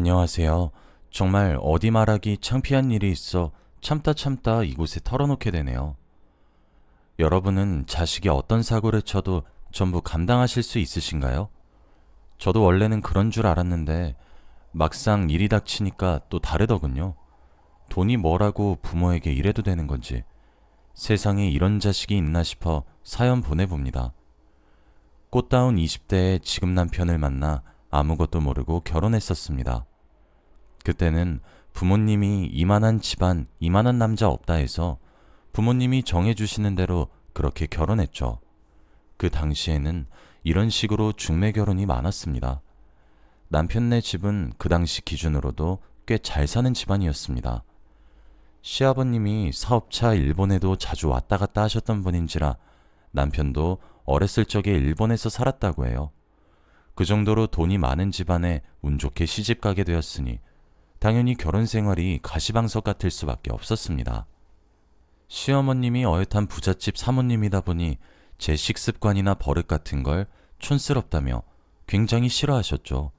안녕하세요. 정말 어디 말하기 창피한 일이 있어 참다 참다 이곳에 털어놓게 되네요. 여러분은 자식이 어떤 사고를 쳐도 전부 감당하실 수 있으신가요? 저도 원래는 그런 줄 알았는데 막상 일이 닥치니까 또 다르더군요. 돈이 뭐라고 부모에게 이래도 되는 건지 세상에 이런 자식이 있나 싶어 사연 보내봅니다. 꽃다운 20대에 지금 남편을 만나 아무것도 모르고 결혼했었습니다. 그때는 부모님이 이만한 집안, 이만한 남자 없다 해서 부모님이 정해주시는 대로 그렇게 결혼했죠. 그 당시에는 이런 식으로 중매 결혼이 많았습니다. 남편네 집은 그 당시 기준으로도 꽤 잘 사는 집안이었습니다. 시아버님이 사업차 일본에도 자주 왔다 갔다 하셨던 분인지라 남편도 어렸을 적에 일본에서 살았다고 해요. 그 정도로 돈이 많은 집안에 운 좋게 시집 가게 되었으니 당연히 결혼 생활이 가시방석 같을 수밖에 없었습니다. 시어머님이 어엿한 부잣집 사모님이다 보니 제 식습관이나 버릇 같은 걸 촌스럽다며 굉장히 싫어하셨죠.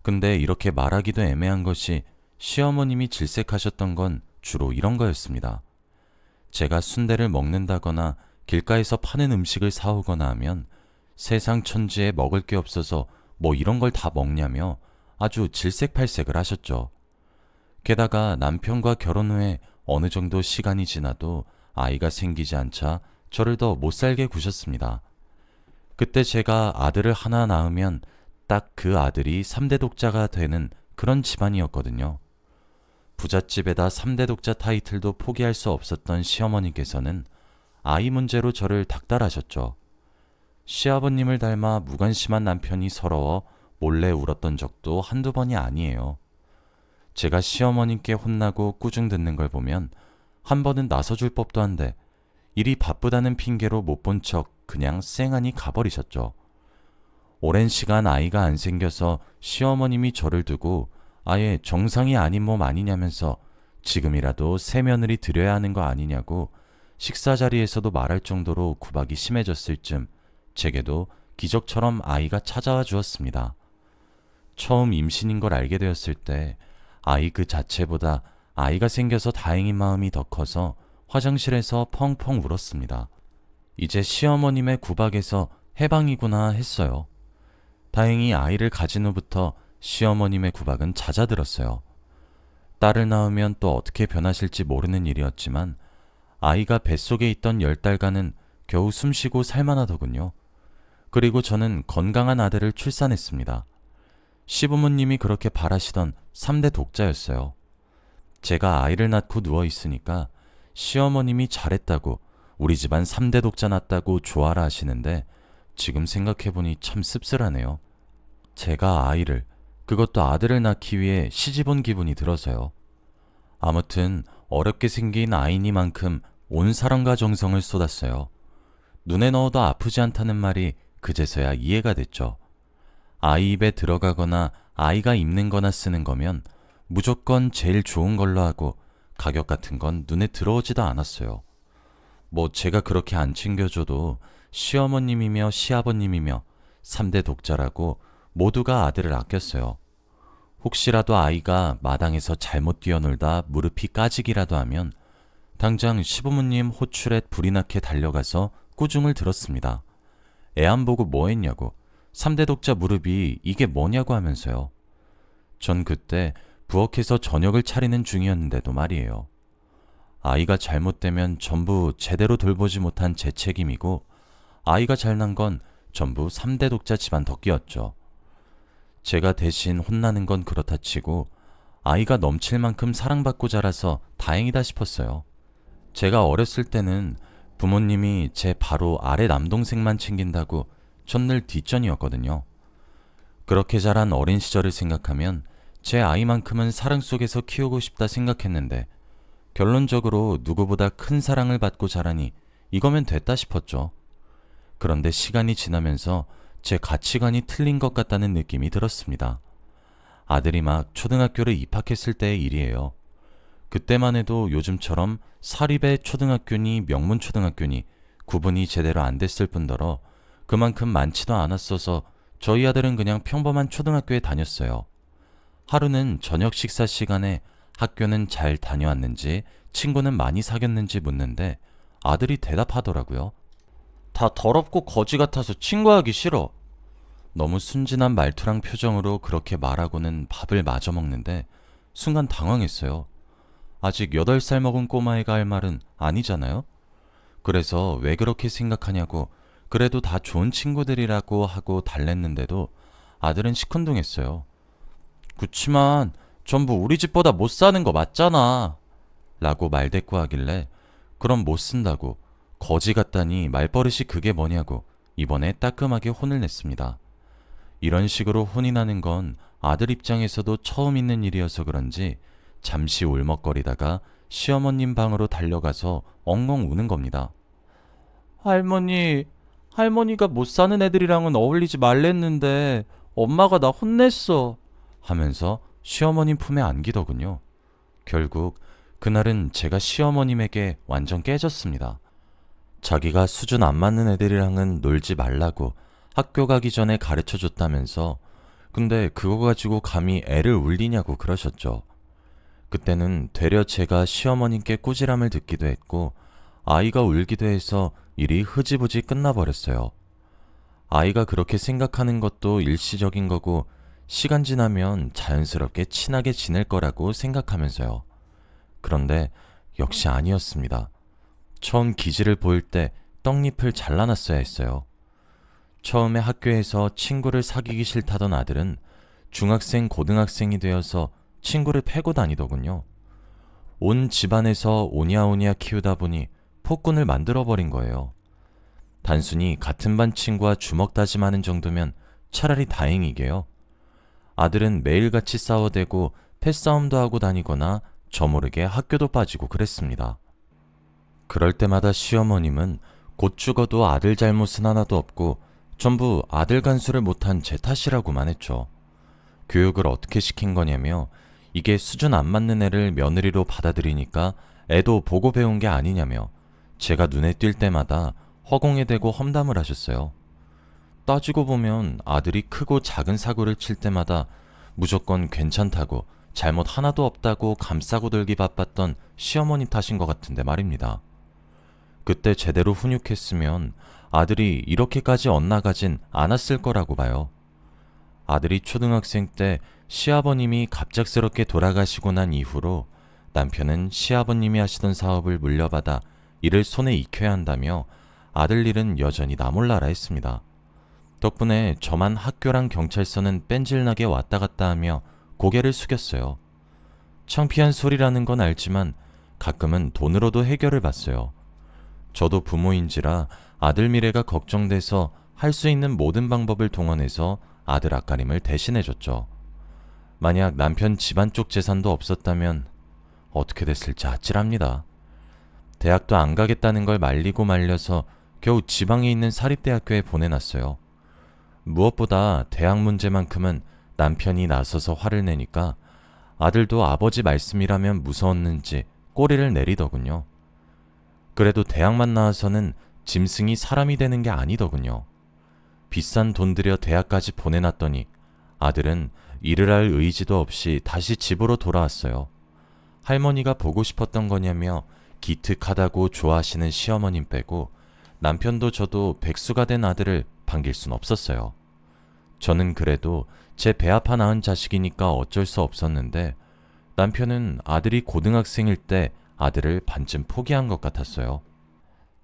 근데 이렇게 말하기도 애매한 것이 시어머님이 질색하셨던 건 주로 이런 거였습니다. 제가 순대를 먹는다거나 길가에서 파는 음식을 사오거나 하면 세상 천지에 먹을 게 없어서 뭐 이런 걸 다 먹냐며 아주 질색팔색을 하셨죠. 게다가 남편과 결혼 후에 어느 정도 시간이 지나도 아이가 생기지 않자 저를 더 못살게 구셨습니다. 그때 제가 아들을 하나 낳으면 딱 그 아들이 3대 독자가 되는 그런 집안이었거든요. 부잣집에다 3대 독자 타이틀도 포기할 수 없었던 시어머니께서는 아이 문제로 저를 닥달하셨죠. 시아버님을 닮아 무관심한 남편이 서러워 몰래 울었던 적도 한두 번이 아니에요. 제가 시어머님께 혼나고 꾸중 듣는 걸 보면 한 번은 나서줄 법도 한데 일이 바쁘다는 핑계로 못 본 척 그냥 쌩하니 가버리셨죠. 오랜 시간 아이가 안 생겨서 시어머님이 저를 두고 아예 정상이 아닌 몸 아니냐면서 지금이라도 새 며느리 드려야 하는 거 아니냐고 식사 자리에서도 말할 정도로 구박이 심해졌을 즈음 제게도 기적처럼 아이가 찾아와 주었습니다. 처음 임신인 걸 알게 되었을 때 아이 그 자체보다 아이가 생겨서 다행인 마음이 더 커서 화장실에서 펑펑 울었습니다. 이제 시어머님의 구박에서 해방이구나 했어요. 다행히 아이를 가진 후부터 시어머님의 구박은 잦아들었어요. 딸을 낳으면 또 어떻게 변하실지 모르는 일이었지만 아이가 뱃속에 있던 10달간은 겨우 숨쉬고 살만하더군요. 그리고 저는 건강한 아들을 출산했습니다. 시부모님이 그렇게 바라시던 3대 독자였어요. 제가 아이를 낳고 누워있으니까 시어머님이 잘했다고 우리 집안 3대 독자 낳았다고 좋아라 하시는데 지금 생각해보니 참 씁쓸하네요. 제가 아이를, 그것도 아들을 낳기 위해 시집 온 기분이 들어서요. 아무튼 어렵게 생긴 아이니만큼 온 사랑과 정성을 쏟았어요. 눈에 넣어도 아프지 않다는 말이 그제서야 이해가 됐죠. 아이 입에 들어가거나 아이가 입는 거나 쓰는 거면 무조건 제일 좋은 걸로 하고 가격 같은 건 눈에 들어오지도 않았어요. 뭐 제가 그렇게 안 챙겨줘도 시어머님이며 시아버님이며 3대 독자라고 모두가 아들을 아꼈어요. 혹시라도 아이가 마당에서 잘못 뛰어놀다 무릎이 까지기라도 하면 당장 시부모님 호출에 불이 나게 달려가서 꾸중을 들었습니다. 애 안 보고 뭐 했냐고, 3대 독자 무릎이 이게 뭐냐고 하면서요. 전 그때 부엌에서 저녁을 차리는 중이었는데도 말이에요. 아이가 잘못되면 전부 제대로 돌보지 못한 제 책임이고 아이가 잘난 건 전부 3대 독자 집안 덕기였죠. 제가 대신 혼나는 건 그렇다 치고 아이가 넘칠 만큼 사랑받고 자라서 다행이다 싶었어요. 제가 어렸을 때는 부모님이 제 바로 아래 남동생만 챙긴다고 첫늘 뒷전이었거든요. 그렇게 자란 어린 시절을 생각하면 제 아이만큼은 사랑 속에서 키우고 싶다 생각했는데 결론적으로 누구보다 큰 사랑을 받고 자라니 이거면 됐다 싶었죠. 그런데 시간이 지나면서 제 가치관이 틀린 것 같다는 느낌이 들었습니다. 아들이 막 초등학교를 입학했을 때의 일이에요. 그때만 해도 요즘처럼 사립의 초등학교니 명문 초등학교니 구분이 제대로 안 됐을 뿐더러 그만큼 많지도 않았어서 저희 아들은 그냥 평범한 초등학교에 다녔어요. 하루는 저녁 식사 시간에 학교는 잘 다녀왔는지 친구는 많이 사귀었는지 묻는데 아들이 대답하더라고요. 다 더럽고 거지 같아서 친구하기 싫어. 너무 순진한 말투랑 표정으로 그렇게 말하고는 밥을 마저 먹는데 순간 당황했어요. 아직 8살 먹은 꼬마애가 할 말은 아니잖아요? 그래서 왜 그렇게 생각하냐고, 그래도 다 좋은 친구들이라고 하고 달랬는데도 아들은 시큰둥했어요. 그치만 전부 우리 집보다 못 사는 거 맞잖아 라고 말대꾸하길래 그럼 못 쓴다고, 거지 같다니 말버릇이 그게 뭐냐고 이번에 따끔하게 혼을 냈습니다. 이런 식으로 혼이 나는 건 아들 입장에서도 처음 있는 일이어서 그런지 잠시 울먹거리다가 시어머님 방으로 달려가서 엉엉 우는 겁니다. 할머니가 못 사는 애들이랑은 어울리지 말랬는데 엄마가 나 혼냈어 하면서 시어머님 품에 안기더군요. 결국 그날은 제가 시어머님에게 완전 깨졌습니다. 자기가 수준 안 맞는 애들이랑은 놀지 말라고 학교 가기 전에 가르쳐 줬다면서, 근데 그거 가지고 감히 애를 울리냐고 그러셨죠. 그때는 되려 제가 시어머님께 꾸지람을 듣기도 했고 아이가 울기도 해서 일이 흐지부지 끝나버렸어요. 아이가 그렇게 생각하는 것도 일시적인 거고 시간 지나면 자연스럽게 친하게 지낼 거라고 생각하면서요. 그런데 역시 아니었습니다. 처음 기지를 보일 때 떡잎을 잘라놨어야 했어요. 처음에 학교에서 친구를 사귀기 싫다던 아들은 중학생, 고등학생이 되어서 친구를 패고 다니더군요. 온 집안에서 오냐오냐 키우다 보니 폭군을 만들어버린 거예요. 단순히 같은 반 친구와 주먹 다짐하는 정도면 차라리 다행이게요. 아들은 매일같이 싸워대고 패싸움도 하고 다니거나 저모르게 학교도 빠지고 그랬습니다. 그럴 때마다 시어머님은 곧 죽어도 아들 잘못은 하나도 없고 전부 아들 간수를 못한 제 탓이라고만 했죠. 교육을 어떻게 시킨 거냐며 이게 수준 안 맞는 애를 며느리로 받아들이니까 애도 보고 배운 게 아니냐며 제가 눈에 띌 때마다 허공에 대고 험담을 하셨어요. 따지고 보면 아들이 크고 작은 사고를 칠 때마다 무조건 괜찮다고 잘못 하나도 없다고 감싸고 들기 바빴던 시어머님 탓인 것 같은데 말입니다. 그때 제대로 훈육했으면 아들이 이렇게까지 엇나가진 않았을 거라고 봐요. 아들이 초등학생 때 시아버님이 갑작스럽게 돌아가시고 난 이후로 남편은 시아버님이 하시던 사업을 물려받아 이를 손에 익혀야 한다며 아들 일은 여전히 나 몰라라 했습니다. 덕분에 저만 학교랑 경찰서는 뺀질나게 왔다 갔다 하며 고개를 숙였어요. 창피한 소리라는 건 알지만 가끔은 돈으로도 해결을 봤어요. 저도 부모인지라 아들 미래가 걱정돼서 할 수 있는 모든 방법을 동원해서 아들 앞가림을 대신해줬죠. 만약 남편 집안 쪽 재산도 없었다면 어떻게 됐을지 아찔합니다. 대학도 안 가겠다는 걸 말리고 말려서 겨우 지방에 있는 사립대학교에 보내놨어요. 무엇보다 대학 문제만큼은 남편이 나서서 화를 내니까 아들도 아버지 말씀이라면 무서웠는지 꼬리를 내리더군요. 그래도 대학만 나와서는 짐승이 사람이 되는 게 아니더군요. 비싼 돈 들여 대학까지 보내놨더니 아들은 일을 할 의지도 없이 다시 집으로 돌아왔어요. 할머니가 보고 싶었던 거냐며 기특하다고 좋아하시는 시어머님 빼고 남편도 저도 백수가 된 아들을 반길 순 없었어요. 저는 그래도 제 배 아파 낳은 자식이니까 어쩔 수 없었는데 남편은 아들이 고등학생일 때 아들을 반쯤 포기한 것 같았어요.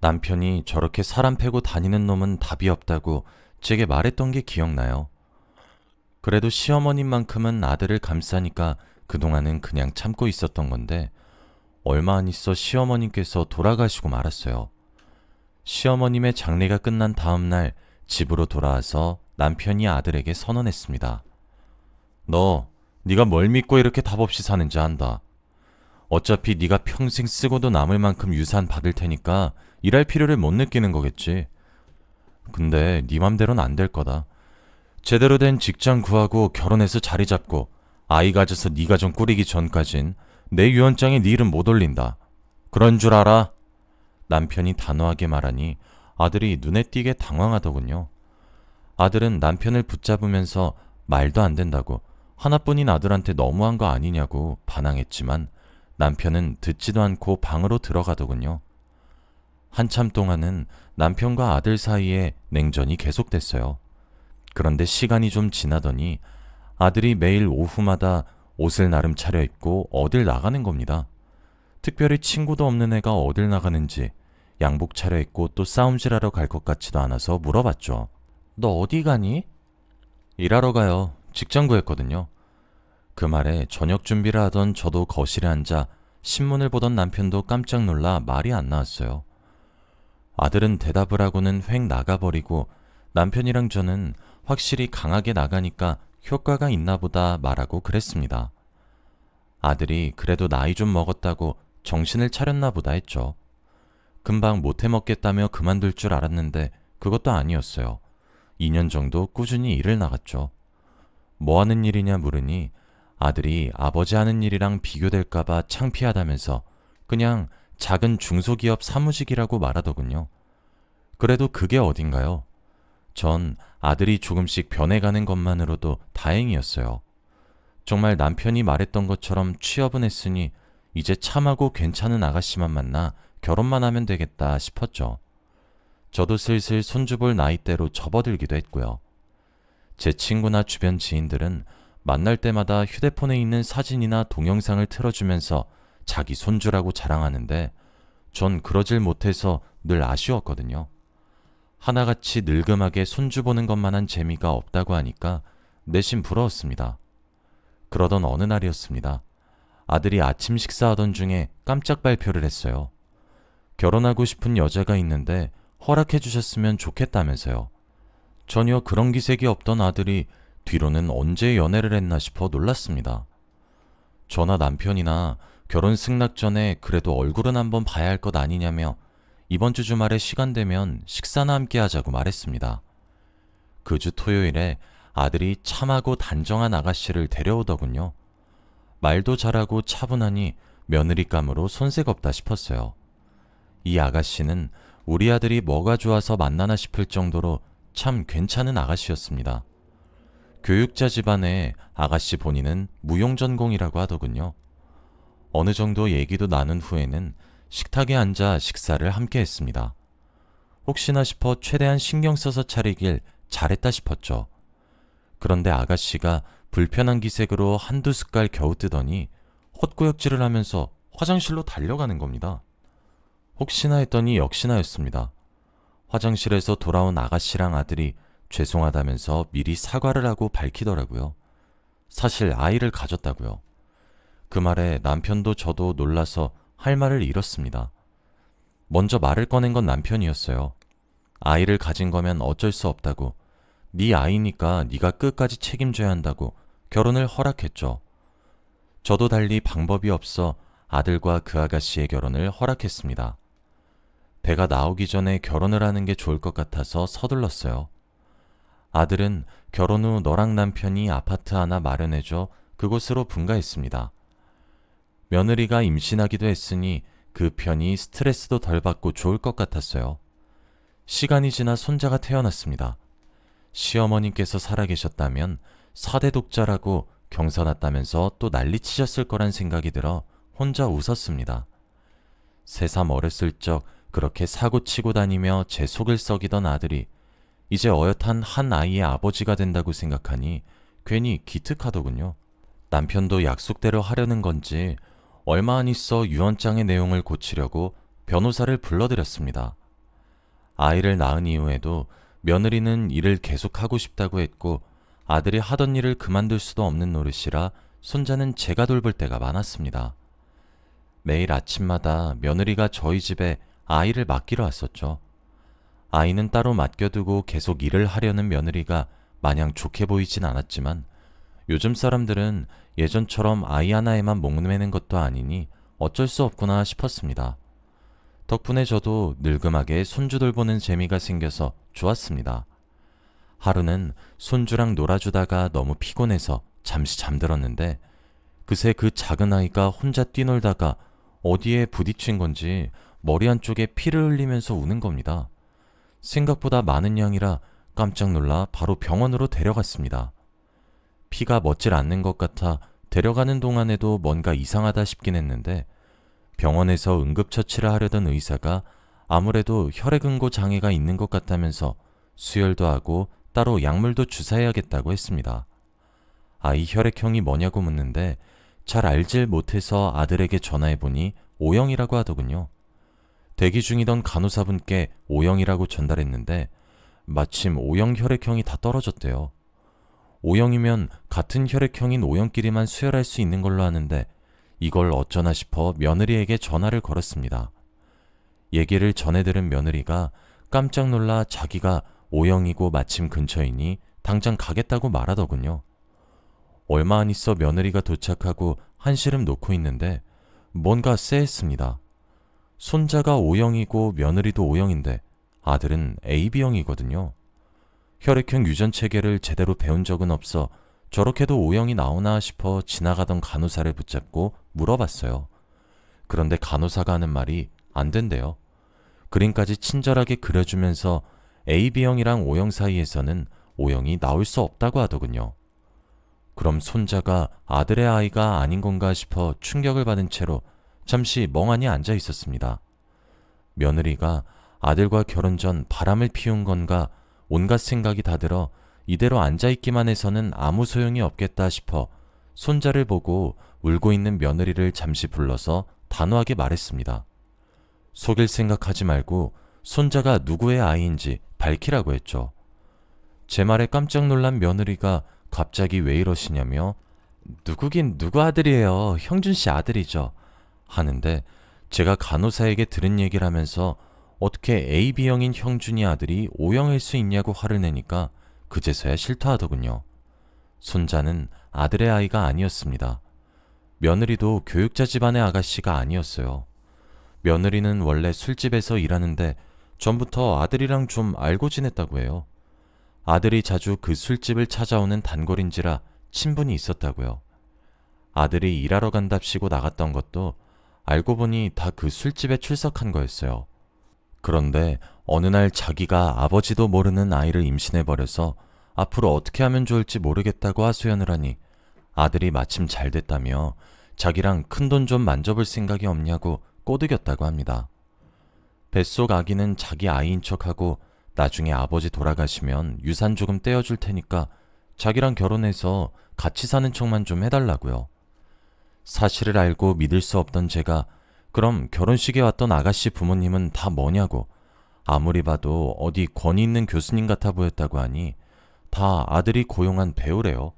남편이 저렇게 사람 패고 다니는 놈은 답이 없다고 제게 말했던 게 기억나요. 그래도 시어머님만큼은 아들을 감싸니까 그동안은 그냥 참고 있었던 건데 얼마 안 있어 시어머님께서 돌아가시고 말았어요. 시어머님의 장례가 끝난 다음 날 집으로 돌아와서 남편이 아들에게 선언했습니다. 네가 뭘 믿고 이렇게 답 없이 사는지 안다. 어차피 네가 평생 쓰고도 남을 만큼 유산 받을 테니까 일할 필요를 못 느끼는 거겠지. 근데 네 맘대로는 안 될 거다. 제대로 된 직장 구하고 결혼해서 자리 잡고 아이 가져서 네 가정 꾸리기 전까진 내 유언장에 네 이름 못 올린다. 그런 줄 알아? 남편이 단호하게 말하니 아들이 눈에 띄게 당황하더군요. 아들은 남편을 붙잡으면서 말도 안 된다고 하나뿐인 아들한테 너무한 거 아니냐고 반항했지만 남편은 듣지도 않고 방으로 들어가더군요. 한참 동안은 남편과 아들 사이에 냉전이 계속됐어요. 그런데 시간이 좀 지나더니 아들이 매일 오후마다 옷을 나름 차려입고 어딜 나가는 겁니다. 특별히 친구도 없는 애가 어딜 나가는지 양복 차려입고 또 싸움질하러 갈 것 같지도 않아서 물어봤죠. 너 어디 가니? 일하러 가요. 직장 구했거든요. 그 말에 저녁 준비를 하던 저도 거실에 앉아 신문을 보던 남편도 깜짝 놀라 말이 안 나왔어요. 아들은 대답을 하고는 휙 나가버리고 남편이랑 저는 확실히 강하게 나가니까 효과가 있나 보다 말하고 그랬습니다. 아들이 그래도 나이 좀 먹었다고 정신을 차렸나 보다 했죠. 금방 못해 먹겠다며 그만둘 줄 알았는데 그것도 아니었어요. 2년 정도 꾸준히 일을 나갔죠. 뭐 하는 일이냐 물으니 아들이 아버지 하는 일이랑 비교될까봐 창피하다면서 그냥 작은 중소기업 사무직이라고 말하더군요. 그래도 그게 어딘가요? 전 아들이 조금씩 변해가는 것만으로도 다행이었어요. 정말 남편이 말했던 것처럼 취업은 했으니 이제 참하고 괜찮은 아가씨만 만나 결혼만 하면 되겠다 싶었죠. 저도 슬슬 손주볼 나이대로 접어들기도 했고요. 제 친구나 주변 지인들은 만날 때마다 휴대폰에 있는 사진이나 동영상을 틀어주면서 자기 손주라고 자랑하는데 전 그러질 못해서 늘 아쉬웠거든요. 하나같이 늙음하게 손주 보는 것만한 재미가 없다고 하니까 내심 부러웠습니다. 그러던 어느 날이었습니다. 아들이 아침 식사하던 중에 깜짝 발표를 했어요. 결혼하고 싶은 여자가 있는데 허락해 주셨으면 좋겠다면서요. 전혀 그런 기색이 없던 아들이 뒤로는 언제 연애를 했나 싶어 놀랐습니다. 저나 남편이나 결혼 승낙 전에 그래도 얼굴은 한번 봐야 할 것 아니냐며 이번 주 주말에 시간 되면 식사나 함께 하자고 말했습니다. 그 주 토요일에 아들이 참하고 단정한 아가씨를 데려오더군요. 말도 잘하고 차분하니 며느리감으로 손색 없다 싶었어요. 이 아가씨는 우리 아들이 뭐가 좋아서 만나나 싶을 정도로 참 괜찮은 아가씨였습니다. 교육자 집안의 아가씨 본인은 무용전공이라고 하더군요. 어느 정도 얘기도 나눈 후에는 식탁에 앉아 식사를 함께 했습니다. 혹시나 싶어 최대한 신경 써서 차리길 잘했다 싶었죠. 그런데 아가씨가 불편한 기색으로 한두 숟갈 겨우 뜨더니 헛구역질을 하면서 화장실로 달려가는 겁니다. 혹시나 했더니 역시나였습니다. 화장실에서 돌아온 아가씨랑 아들이 죄송하다면서 미리 사과를 하고 밝히더라고요. 사실 아이를 가졌다고요. 그 말에 남편도 저도 놀라서 할 말을 잃었습니다. 먼저 말을 꺼낸 건 남편이었어요. 아이를 가진 거면 어쩔 수 없다고, 네 아이니까 네가 끝까지 책임져야 한다고 결혼을 허락했죠. 저도 달리 방법이 없어 아들과 그 아가씨의 결혼을 허락했습니다. 배가 나오기 전에 결혼을 하는 게 좋을 것 같아서 서둘렀어요. 아들은 결혼 후 너랑 남편이 아파트 하나 마련해줘 그곳으로 분가했습니다. 며느리가 임신하기도 했으니 그 편이 스트레스도 덜 받고 좋을 것 같았어요. 시간이 지나 손자가 태어났습니다. 시어머님께서 살아계셨다면 4대 독자라고 경사났다면서 또 난리치셨을 거란 생각이 들어 혼자 웃었습니다. 새삼 어렸을 적 그렇게 사고치고 다니며 제 속을 썩이던 아들이 이제 어엿한 한 아이의 아버지가 된다고 생각하니 괜히 기특하더군요. 남편도 약속대로 하려는 건지 얼마 안 있어 유언장의 내용을 고치려고 변호사를 불러들였습니다. 아이를 낳은 이후에도 며느리는 일을 계속하고 싶다고 했고 아들이 하던 일을 그만둘 수도 없는 노릇이라 손자는 제가 돌볼 때가 많았습니다. 매일 아침마다 며느리가 저희 집에 아이를 맡기러 왔었죠. 아이는 따로 맡겨두고 계속 일을 하려는 며느리가 마냥 좋게 보이진 않았지만 요즘 사람들은 예전처럼 아이 하나에만 목매는 것도 아니니 어쩔 수 없구나 싶었습니다. 덕분에 저도 늙음하게 손주 돌보는 재미가 생겨서 좋았습니다. 하루는 손주랑 놀아주다가 너무 피곤해서 잠시 잠들었는데 그새 그 작은 아이가 혼자 뛰놀다가 어디에 부딪힌 건지 머리 한쪽에 피를 흘리면서 우는 겁니다. 생각보다 많은 양이라 깜짝 놀라 바로 병원으로 데려갔습니다. 피가 멎질 않는 것 같아 데려가는 동안에도 뭔가 이상하다 싶긴 했는데 병원에서 응급처치를 하려던 의사가 아무래도 혈액응고 장애가 있는 것 같다면서 수혈도 하고 따로 약물도 주사해야겠다고 했습니다. 아이 혈액형이 뭐냐고 묻는데 잘 알질 못해서 아들에게 전화해보니 O형이라고 하더군요. 대기 중이던 간호사분께 O형이라고 전달했는데 마침 O형 혈액형이 다 떨어졌대요. O형이면 같은 혈액형인 O형끼리만 수혈할 수 있는 걸로 아는데 이걸 어쩌나 싶어 며느리에게 전화를 걸었습니다. 얘기를 전해 들은 며느리가 깜짝 놀라 자기가 O형이고 마침 근처이니 당장 가겠다고 말하더군요. 얼마 안 있어 며느리가 도착하고 한시름 놓고 있는데 뭔가 쎄했습니다. 손자가 O형이고 며느리도 O형인데 아들은 AB형이거든요. 혈액형 유전 체계를 제대로 배운 적은 없어 저렇게도 O형이 나오나 싶어 지나가던 간호사를 붙잡고 물어봤어요. 그런데 간호사가 하는 말이 안 된대요. 그림까지 친절하게 그려주면서 AB형이랑 O형 사이에서는 O형이 나올 수 없다고 하더군요. 그럼 손자가 아들의 아이가 아닌 건가 싶어 충격을 받은 채로 잠시 멍하니 앉아 있었습니다. 며느리가 아들과 결혼 전 바람을 피운 건가 온갖 생각이 다 들어 이대로 앉아있기만 해서는 아무 소용이 없겠다 싶어 손자를 보고 울고 있는 며느리를 잠시 불러서 단호하게 말했습니다. 속일 생각하지 말고 손자가 누구의 아이인지 밝히라고 했죠. 제 말에 깜짝 놀란 며느리가 갑자기 왜 이러시냐며 누구긴 누구 아들이에요. 형준 씨 아들이죠. 하는데 제가 간호사에게 들은 얘기를 하면서 어떻게 AB형인 형준이 아들이 O형일 수 있냐고 화를 내니까 그제서야 싫다하더군요. 손자는 아들의 아이가 아니었습니다. 며느리도 교육자 집안의 아가씨가 아니었어요. 며느리는 원래 술집에서 일하는데 전부터 아들이랑 좀 알고 지냈다고 해요. 아들이 자주 그 술집을 찾아오는 단골인지라 친분이 있었다고요. 아들이 일하러 간답시고 나갔던 것도 알고 보니 다 그 술집에 출석한 거였어요. 그런데 어느 날 자기가 아버지도 모르는 아이를 임신해버려서 앞으로 어떻게 하면 좋을지 모르겠다고 하소연을 하니 아들이 마침 잘 됐다며 자기랑 큰돈 좀 만져볼 생각이 없냐고 꼬드겼다고 합니다. 뱃속 아기는 자기 아이인 척하고 나중에 아버지 돌아가시면 유산 조금 떼어줄 테니까 자기랑 결혼해서 같이 사는 척만 좀 해달라고요. 사실을 알고 믿을 수 없던 제가 그럼 결혼식에 왔던 아가씨 부모님은 다 뭐냐고 아무리 봐도 어디 권위 있는 교수님 같아 보였다고 하니 다 아들이 고용한 배우래요.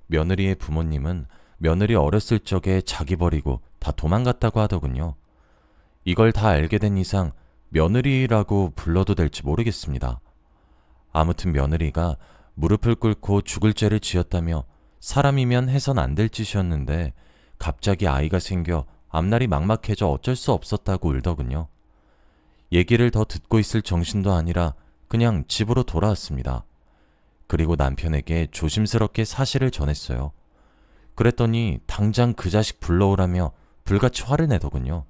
며느리의 부모님은 며느리 어렸을 적에 자기 버리고 다 도망갔다고 하더군요. 이걸 다 알게 된 이상 며느리라고 불러도 될지 모르겠습니다. 아무튼 며느리가 무릎을 꿇고 죽을 죄를 지었다며 사람이면 해선 안 될 짓이었는데 갑자기 아이가 생겨 앞날이 막막해져 어쩔 수 없었다고 울더군요. 얘기를 더 듣고 있을 정신도 아니라 그냥 집으로 돌아왔습니다. 그리고 남편에게 조심스럽게 사실을 전했어요. 그랬더니 당장 그 자식 불러오라며 불같이 화를 내더군요.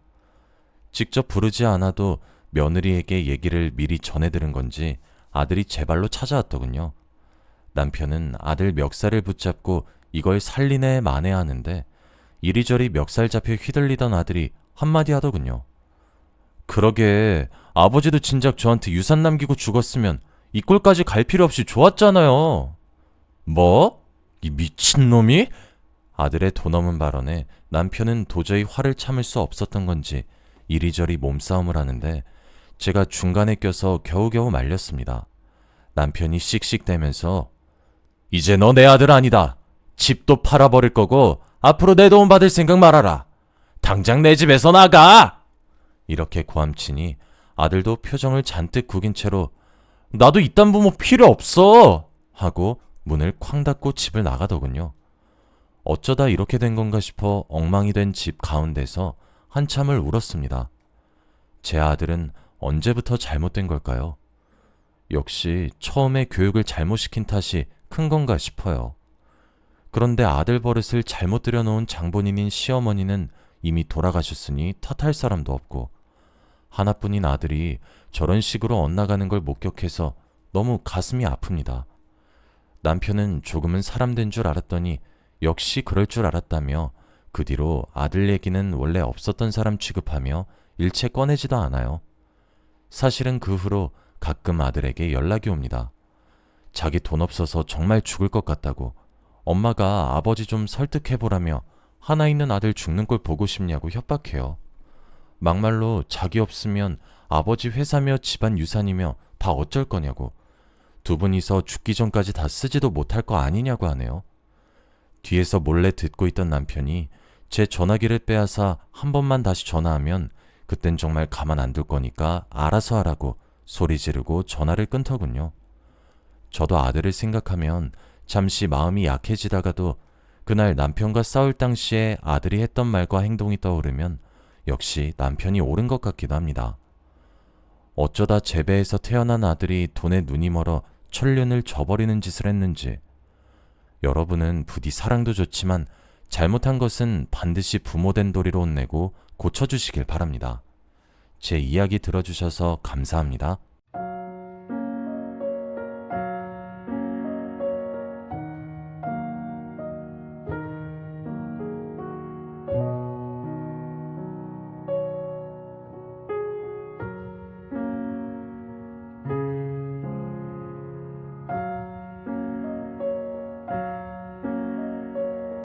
직접 부르지 않아도 며느리에게 얘기를 미리 전해들은 건지 아들이 제 발로 찾아왔더군요. 남편은 아들 멱살을 붙잡고 이걸 살리네 마네 하는데 이리저리 멱살 잡혀 휘둘리던 아들이 한마디 하더군요. 그러게 아버지도 진작 저한테 유산 남기고 죽었으면 이 꼴까지 갈 필요 없이 좋았잖아요. 뭐? 이 미친놈이? 아들의 도넘은 발언에 남편은 도저히 화를 참을 수 없었던 건지 이리저리 몸싸움을 하는데 제가 중간에 껴서 겨우겨우 말렸습니다. 남편이 씩씩대면서 이제 너 내 아들 아니다. 집도 팔아버릴 거고 앞으로 내 도움 받을 생각 말아라. 당장 내 집에서 나가! 이렇게 고함치니 아들도 표정을 잔뜩 구긴 채로 나도 이딴 부모 필요 없어! 하고 문을 쾅 닫고 집을 나가더군요. 어쩌다 이렇게 된 건가 싶어 엉망이 된 집 가운데서 한참을 울었습니다. 제 아들은 언제부터 잘못된 걸까요? 역시 처음에 교육을 잘못 시킨 탓이 큰 건가 싶어요. 그런데 아들 버릇을 잘못 들여놓은 장본인인 시어머니는 이미 돌아가셨으니 탓할 사람도 없고 하나뿐인 아들이 저런 식으로 엇나가는 걸 목격해서 너무 가슴이 아픕니다. 남편은 조금은 사람 된 줄 알았더니 역시 그럴 줄 알았다며 그 뒤로 아들 얘기는 원래 없었던 사람 취급하며 일체 꺼내지도 않아요. 사실은 그 후로 가끔 아들에게 연락이 옵니다. 자기 돈 없어서 정말 죽을 것 같다고, 엄마가 아버지 좀 설득해보라며 하나 있는 아들 죽는 꼴 보고 싶냐고 협박해요. 막말로 자기 없으면 아버지 회사며 집안 유산이며 다 어쩔 거냐고, 두 분이서 죽기 전까지 다 쓰지도 못할 거 아니냐고 하네요. 뒤에서 몰래 듣고 있던 남편이 제 전화기를 빼앗아 한 번만 다시 전화하면 그땐 정말 가만 안 둘 거니까 알아서 하라고 소리 지르고 전화를 끊더군요. 저도 아들을 생각하면 잠시 마음이 약해지다가도 그날 남편과 싸울 당시에 아들이 했던 말과 행동이 떠오르면 역시 남편이 옳은 것 같기도 합니다. 어쩌다 제 배에서 태어난 아들이 돈에 눈이 멀어 천륜을 저버리는 짓을 했는지, 여러분은 부디 사랑도 좋지만 잘못한 것은 반드시 부모된 도리로 혼내고 고쳐주시길 바랍니다. 제 이야기 들어주셔서 감사합니다.